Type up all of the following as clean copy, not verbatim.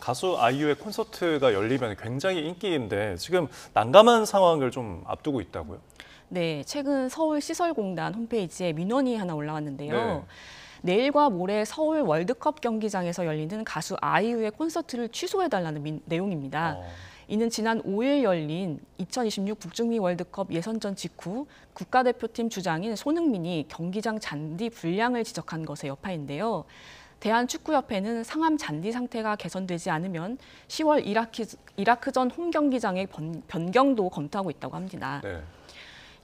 가수 아이유의 콘서트가 열리면 굉장히 인기인데 지금 난감한 상황을 좀 앞두고 있다고요? 네, 최근 서울시설공단 홈페이지에 민원이 하나 올라왔는데요. 네. 내일과 모레 서울 월드컵 경기장에서 열리는 가수 아이유의 콘서트를 취소해달라는 내용입니다. 이는 지난 5일 열린 2026 북중미 월드컵 예선전 직후 국가대표팀 주장인 손흥민이 경기장 잔디 불량을 지적한 것의 여파인데요. 대한축구협회는 상암 잔디 상태가 개선되지 않으면 10월 이라크전 홈 경기장의 변경도 검토하고 있다고 합니다. 네.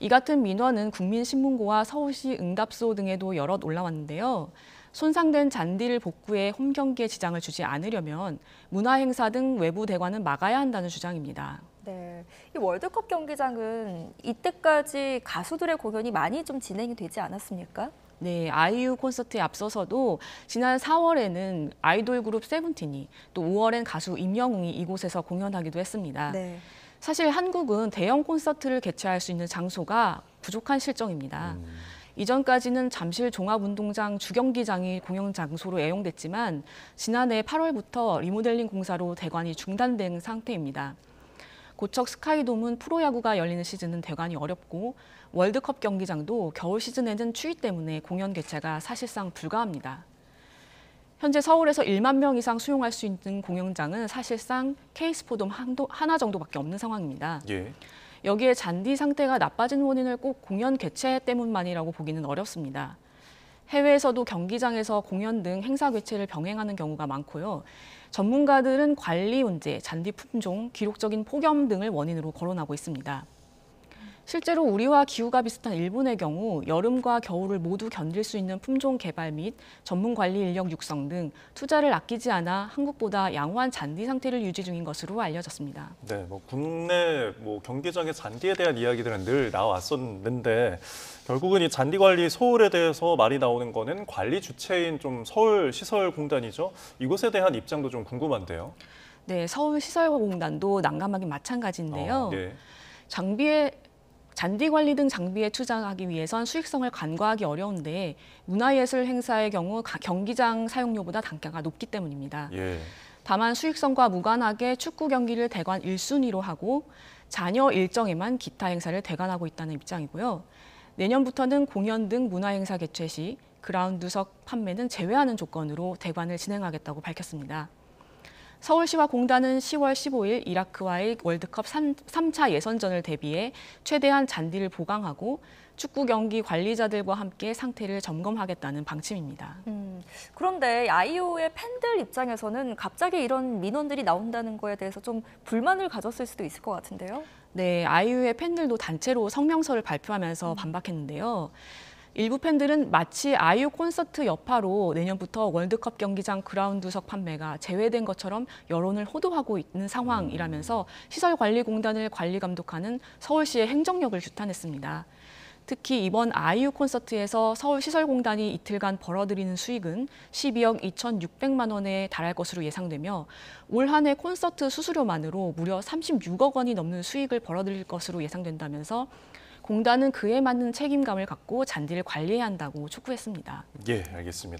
이 같은 민원은 국민신문고와 서울시 응답소 등에도 여럿 올라왔는데요. 손상된 잔디를 복구해 홈 경기에 지장을 주지 않으려면 문화행사 등 외부 대관은 막아야 한다는 주장입니다. 네, 이 월드컵 경기장은 이때까지 가수들의 공연이 많이 좀 진행이 되지 않았습니까? 네, 아이유 콘서트에 앞서서도 지난 4월에는 아이돌 그룹 세븐틴이 또 5월엔 가수 임영웅이 이곳에서 공연하기도 했습니다. 네. 사실 한국은 대형 콘서트를 개최할 수 있는 장소가 부족한 실정입니다. 이전까지는 잠실 종합운동장 주경기장이 공연 장소로 애용됐지만 지난해 8월부터 리모델링 공사로 대관이 중단된 상태입니다. 고척 스카이돔은 프로야구가 열리는 시즌은 대관이 어렵고 월드컵 경기장도 겨울 시즌에는 추위 때문에 공연 개최가 사실상 불가합니다. 현재 서울에서 1만 명 이상 수용할 수 있는 공연장은 사실상 K스포돔 하나 정도밖에 없는 상황입니다. 예. 여기에 잔디 상태가 나빠진 원인을 꼭 공연 개최 때문만이라고 보기는 어렵습니다. 해외에서도 경기장에서 공연 등 행사 개최를 병행하는 경우가 많고요. 전문가들은 관리 문제, 잔디 품종, 기록적인 폭염 등을 원인으로 거론하고 있습니다. 실제로 우리와 기후가 비슷한 일본의 경우 여름과 겨울을 모두 견딜 수 있는 품종 개발 및 전문 관리 인력 육성 등 투자를 아끼지 않아 한국보다 양호한 잔디 상태를 유지 중인 것으로 알려졌습니다. 네, 국내 경기장의 잔디에 대한 이야기들은 늘 나왔었는데 결국은 이 잔디 관리 소홀에 대해서 말이 나오는 거는 관리 주체인 좀 서울시설공단이죠. 이곳에 대한 입장도 좀 궁금한데요. 네, 서울시설공단도 난감하긴 마찬가지인데요. 네. 잔디 관리 등 장비에 투자하기 위해선 수익성을 간과하기 어려운데 문화예술 행사의 경우 경기장 사용료보다 단가가 높기 때문입니다. 예. 다만 수익성과 무관하게 축구 경기를 대관 1순위로 하고 잔여 일정에만 기타 행사를 대관하고 있다는 입장이고요. 내년부터는 공연 등 문화행사 개최 시 그라운드석 판매는 제외하는 조건으로 대관을 진행하겠다고 밝혔습니다. 서울시와 공단은 10월 15일 이라크와의 월드컵 3차 예선전을 대비해 최대한 잔디를 보강하고 축구 경기 관리자들과 함께 상태를 점검하겠다는 방침입니다. 그런데 아이유의 팬들 입장에서는 갑자기 이런 민원들이 나온다는 거에 대해서 좀 불만을 가졌을 수도 있을 것 같은데요. 네, 아이유의 팬들도 단체로 성명서를 발표하면서 반박했는데요. 일부 팬들은 마치 아이유 콘서트 여파로 내년부터 월드컵 경기장 그라운드석 판매가 제외된 것처럼 여론을 호도하고 있는 상황이라면서 시설관리공단을 관리 감독하는 서울시의 행정력을 규탄했습니다. 특히 이번 아이유 콘서트에서 서울시설공단이 이틀간 벌어들이는 수익은 12억 2,600만 원에 달할 것으로 예상되며 올 한 해 콘서트 수수료만으로 무려 36억 원이 넘는 수익을 벌어들일 것으로 예상된다면서 공단은 그에 맞는 책임감을 갖고 잔디를 관리해야 한다고 촉구했습니다. 예, 알겠습니다.